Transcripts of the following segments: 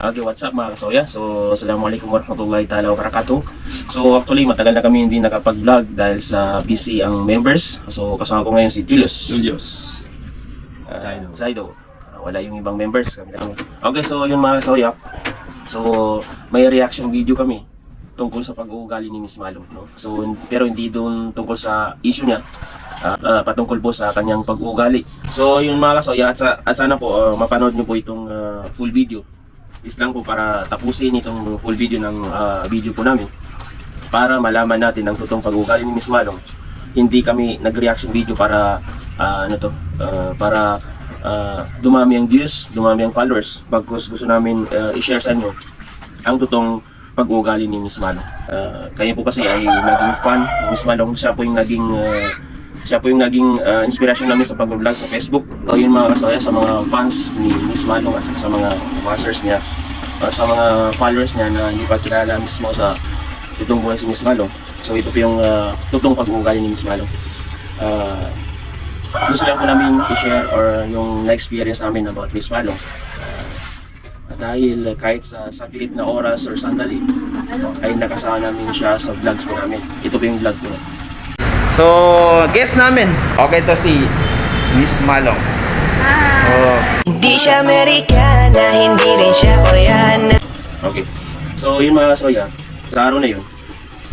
Okay, what's up mga kasoya? So, assalamualaikum warahmatullahi ta'ala wabarakatuh. So, actually, matagal na kami hindi nakapag-vlog dahil sa busy ang members. So, kasama ko ngayon si Julius. Saido. Wala yung ibang members. Okay, so yun mga kasoya. So, may reaction video kami tungkol sa pag-uugali ni Miss Malong, no? So, pero hindi doon tungkol sa issue niya. Patungkol po sa kanyang pag-uugali. So, yun mga kasoya, at sana po mapanood nyo po itong full video. Is lang po para tapusin itong full video ng video po namin para malaman natin ang totoong pag-uugali ni Miss Malong. Hindi kami nag-reaction video para para dumami ang views, dumami ang followers. Bagkus gusto namin i-share sa inyo ang totoong pag-uugali ni Miss Malong. Kaya po kasi ay naging fan ni Miss Malong. Siya po yung naging inspirasyon namin sa pag-vlog sa Facebook. O yun mga kasaya, sa mga fans ni Miss Malong at sa mga watchers niya, sa mga followers niya na hindi pa kilala mismo sa itong buhay si Miss Malong. So ito po yung totoong pag-uugali ni Miss Malong. Gusto lang po namin i-share or yung na-experience namin about Miss Malong. Dahil kahit sa pilit na oras or sandali ay nakasama namin siya sa vlogs po namin. Ito po yung vlog po. So, guest namin. Okay, to si Miss Malong. Hindi siya Amerikana, hindi rin siya Koreana. Okay. So, yun mga soya, sa araw na yun,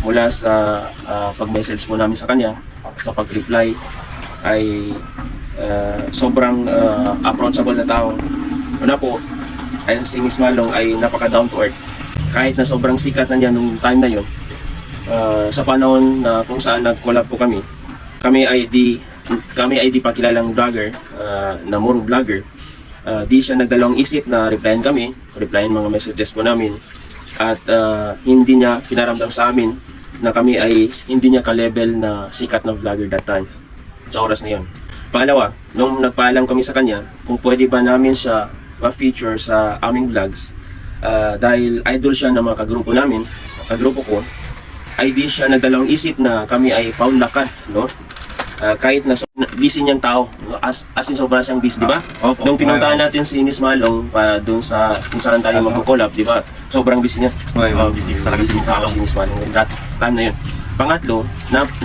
mula sa pag-message po namin sa kanya, sa pag-reply, ay sobrang approachable na tao. Una po, ay si Miss Malong ay napaka-down to earth. Kahit na sobrang sikat na niya nung time na yun, sa panahon na kung saan nag-collab po kami ay di pa kilalang vlogger, na muro vlogger. Di siya nagdalawang isip na replyan mga messages po namin, at hindi niya pinaramdam sa amin na kami ay hindi niya ka-level na sikat na vlogger that time, sa oras na yun. Pangalawa, nung nagpaalam kami sa kanya kung pwede ba namin siya ma-feature sa aming vlogs, dahil idol siya ng mga kagrupo ko, ay di siya nagdalawang isip na kami ay paunlakan, no? Kahit na busy niyang tao, no? As in sobrang siyang busy, di ba? Nung pinuntahan natin si Miss Malong doon sa kung saan tayo magko-collab, di ba? Sobrang busy niya. Busy talaga si Miss Malong that time na yun. Pangatlo,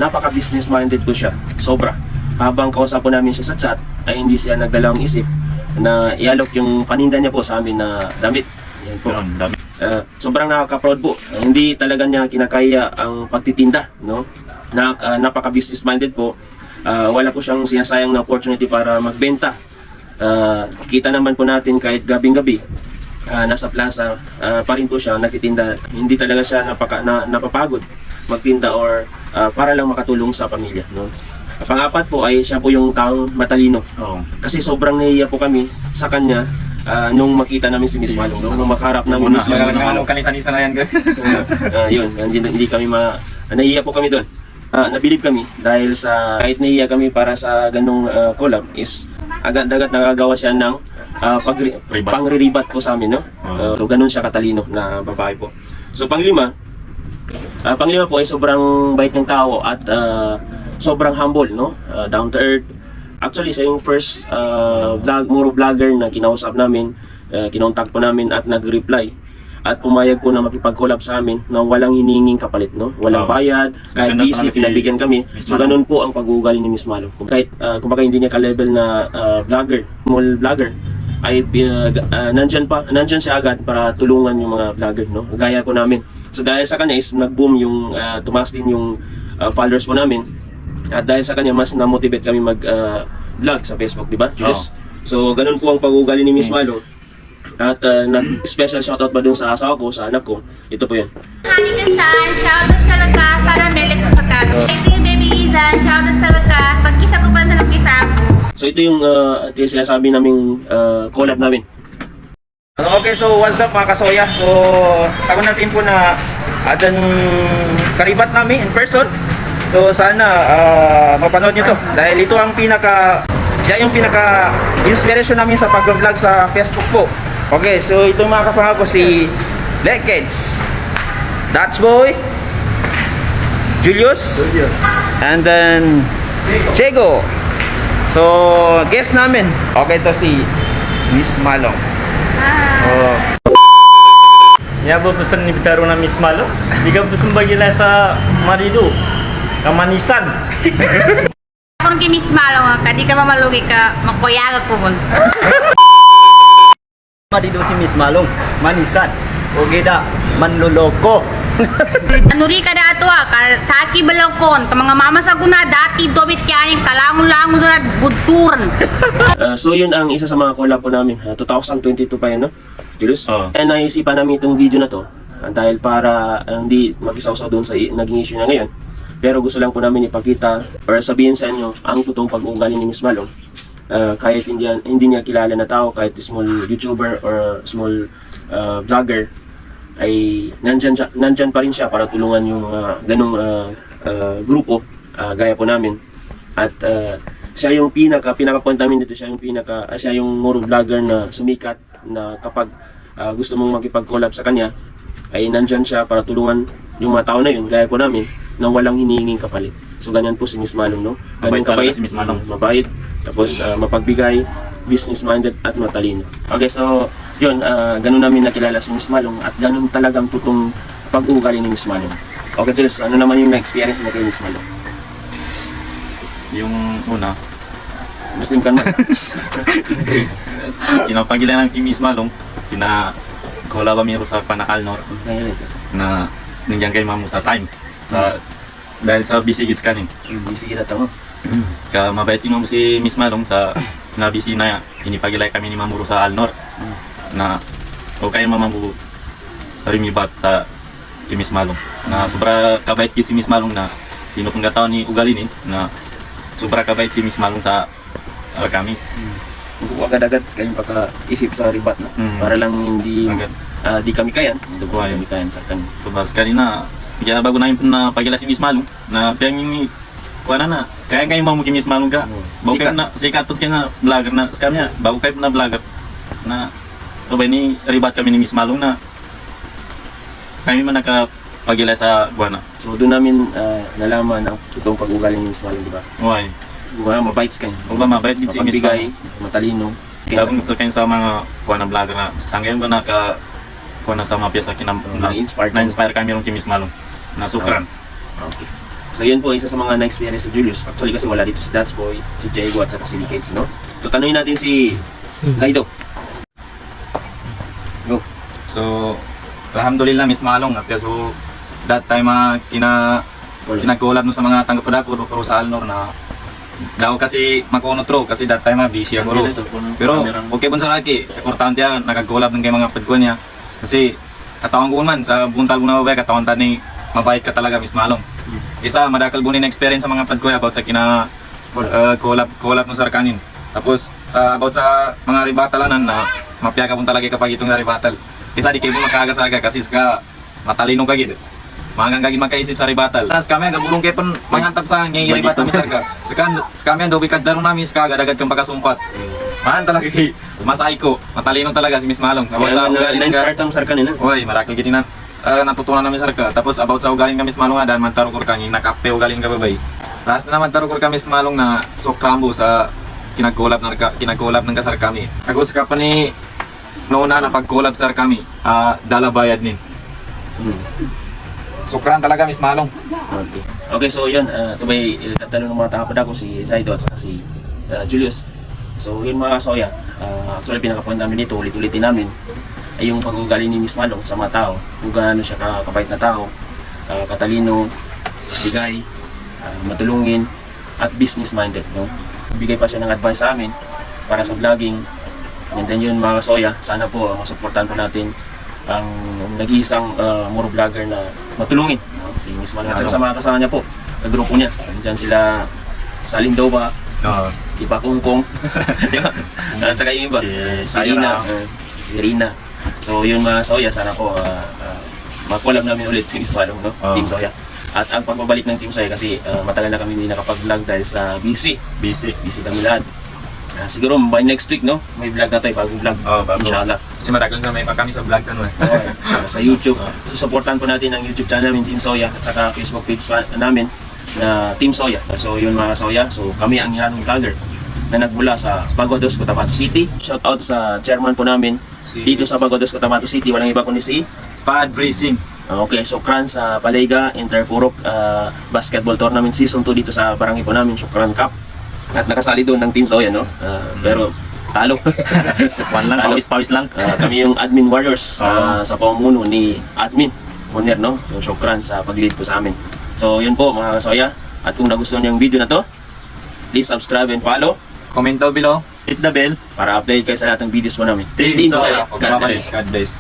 napaka-business minded po siya. Sobra. Habang kausap po namin siya sa chat, ay hindi siya nagdalawang isip na ialok yung paninda niya po sa amin na damit. Yan po. Sobrang nakaka-proud po. Hindi talaga niya kinakaya ang pagtitinda, no? Napaka-business minded po. Wala po siyang sinasayang na opportunity para magbenta. Kita naman po natin kahit gabing-gabi, nasa plaza pa rin po siya nagtitinda. Hindi talaga siya napapagod magtinda or para lang makatulong sa pamilya, no? Pang-apat po ay siya po yung taong matalino. Kasi sobrang nahiya po kami sa kanya nung makita namin si Miss Malong, nung makaharap namin si Miss Malong. Kanisa-nisa na yan. Yun, hindi kami nahiya po kami doon. Nabilib kami dahil sa kahit nahiya kami para sa ganung collab is agad-agad nakagawa siya ng pangre-rebat po sa amin, no? So ganun siya katalino na babae po. So panglima po ay sobrang bait ng tao at sobrang humble, no? Down to earth. Actually, sa yung first muro vlogger na kinausap namin, kinontak po namin at nag-reply at pumayag po na makipag-collab sa amin na walang hinihinging kapalit, no? Walang bayad, kahit busy, pinabigyan kami. So ganun po ang pag-uugali ni Miss Malong. Kahit kumbaga hindi niya ka-level na small vlogger, ay nandyan siya agad para tulungan yung mga vlogger, no? Gaya po namin. So dahil sa kanya is nag-boom yung tumaas din yung followers po namin. At dahil sa kanya, mas na-motivate kami mag-vlog sa Facebook, di ba, Julius? So, ganun po ang pag-uugali ni Miss Malong. At nag-special shoutout ba dun sa asawa ko, sa anak ko. Ito po yun. Honey Desan, shoutout sa lakas, para melet sa pagkago. Ito yung baby Izan, shoutout sa lakas, pagkisa ko ba sa lakisa ko. So, ito yung sinasabi naming collab namin. Okay, so what's up mga kasoya? So, sagot natin po na adan karibat namin in person. So sana mapanood nyo to dahil ito ang siya yung pinaka-inspiration namin sa pag-vlog sa Facebook po. Okay, so ito mga kasama ko si Lekeds, That's Boy, Julius, and then Chego. So guest namin. Okay, to si Miss Malong. Pinababusan ni Bitaro na Miss Malo. Di ka busong bagila sa marido. Kamanisan. Kung kimis malo ka, di ka mamalugi ka, makuyaga ko mo. Marido si Miss Malong, manisan. O gida, manloloko. Anuri ka na ato saki balakon, ka mga mama sa guna, dati dobit kaya yung kalangon-langon na budturan. So yun ang isa sa mga collab po namin. 2022 pa yan, no? Julius? Oo. Naisipan namin itong video na to dahil para hindi mag-isaw-saw doon sa naging issue na ngayon. Pero gusto lang po namin ipakita or sabihin sa inyo ang totoong pag-uugali ni Miss Malong. Kahit hindi niya kilala na tao, kahit small YouTuber or small vlogger, ay nandyan pa rin siya para tulungan yung ganong grupo gaya po namin. At siya yung pinaka-point namin dito, siya yung more vlogger na sumikat na kapag gusto mong makipag-collab sa kanya ay nandyan siya para tulungan yung mga tao na yun gaya po namin na walang hinihinging kapalit. So ganyan po si Miss Malong, no? Mabait Ganun talaga si Miss Malong. Mabait, tapos mapagbigay, business-minded at matalino. Okay, so yun, ganun namin nakilala si Miss Malong at ganun talagang tutong pag-uugali ni Miss Malong. Okay, Jules, ano naman yung na-experience mo kay Miss Malong? Yung una, Muslim ka naman. kinapagilan ng Miss Malong, kina-collab kami sa Panakal, no? Na nandiyan kay mamu sa time. Dahil sa busy kids kanin. Busy kita tamo. Kaya mabait yung si Miss Malong sa nabisi na inipagilay kami ni Mamuro sa Alnor na o kayo mamamu rimibat sa kay Miss Malong na sobra kabait kit si Miss Malong na pinupangataw ni ugalinin na sobra kabait si Miss Malong sa kami. Agad-agad kayong pagka-isip sa ribat na para lang hindi Agad. di kami kayan. Hindi Kaya. kami kayan sa kanya. Subas kanina kaya bago namin po na pagila si Miss Malong na kaya yung kuha na kaya kayo mamu kay Miss Malong ka bago kayo na sikat po kayo na vlogger na sa kanya bago kayo na vlogger na sabay ni ribat kami ni Miss Malong na kami man nakapagila sa buwana. So doon namin nalaman ang totoong pag-uugali ni Miss Malong, di ba? Uy, Mabait ka niya. o ba mabait din si Miss Mapagbigay, Malong. matalino. Dabang gusto kayo sa mga kuha na vlogger na sa ngayon ba kuha na sa mga piyesa na-inspire kami rin kay Miss Malong na sukran. Okay. So yun po, isa sa mga na-experience si Julius. Actually kasi wala dito si Dats Boy, si Jago at saka si Kids, no? So tanungin natin si Zaido. Go. So, alhamdulillah Miss Malong at so that time kinag-collab no sa mga tanggap ko sa Alnor na daw kasi makonotro kasi that time busy ako pero okay pun sa laki importante yan nagag-collab ng kay mga padkuan niya kasi katawan ko man sa buntal ko na mabay katawan tani mabait ka talaga Miss Malong isa madakal bunin na experience sa mga padkuan about sa collab no sa kanin tapos sa about sa mga ribatalanan na mapya ka pun talaga kapag itong ribatal isa di kayo makakasaga kasi ska matalino ka gid Mangang kagi makaisip sa ribatal. Tapos kami gabulong kayo pun mangantap sa ngay ribatal misal ka. Sa kami dobi kadaro namin ska agad-agad kang pagkasumpat. Man talaga kay masay ko. Matalino talaga si Miss Malong. About sa ugali na-inspire tang sar kanina. Oy, marakil gid na natutunan namin sir ka. Tapos about sa ugaling kami Miss Malong dan man tarukor kani nakape ugaling ka babay. Last na naman tarukor kami Miss Malong na sokrambo sa kinag-collab ng kasar kami. Agos ka pa ni noona na pag-collab sir kami. Dala bayad nin. Sukran talaga Miss Malong. Okay. Okay, so yun, ito ba'y katalo ng mga takapad ako si Zaido at saka si Julius. So yun mga kasoya, actually pinaka-point namin dito, ulit-ulitin namin ay yung pag-uugali ni Miss Malong sa mga tao. Kung gaano siya kabait na tao, katalino, bigay, matulungin, at business-minded. No? Bigay pa siya ng advice sa amin para sa vlogging. And then yun mga kasoya, sana po masuportahan po natin ang nag-iisang muro vlogger na matulungin, no? Si Miss Malong at saka sa mga kasama niya po, sa grupo niya. Nandiyan sila sa Lindoba, si Pakungkong, at saka yung iba, si Rina, si Rina. So yun mga Soya, sana po mag-collab namin ulit si Miss Malong, no? Team Soya. At ang pagbabalik ng Team Soya kasi matagal na kami hindi nakapag-vlog dahil sa busy kami lahat. Siguro by next week, no? May vlog na tayo, bagong vlog. Inshallah. Kasi maragal na may pa kami sa vlog ano eh. Sa YouTube. Susuportahan po natin ang YouTube channel namin, Team Soya, at saka Facebook page namin na Team Soya. So yun mga Soya, so kami ang ihanong vlogger na nagmula sa Bagodos, Cotabato City. Shout out sa chairman po namin dito sa Bagodos, Cotabato City. Walang iba kundi si Pad Racing. Okay, Shukran sa Palayga Interpurok Basketball Tournament Season 2 dito sa barangay po namin, Shukran Cup. At nakasali doon ng Team Soya, no? Pero talo. One lang, Talo. pawis lang. Kami yung Admin Warriors Oo. sa pamumuno ni Admin Munir, no? So, Shukran sa pag-lead po sa amin. So, yun po mga kasoya. At kung nagustuhan niyo yung video na to, please subscribe and follow Comment down below. Hit the bell. para update kayo sa lahat ng videos po namin. Team Team Soya. Soya. God bless. God bless.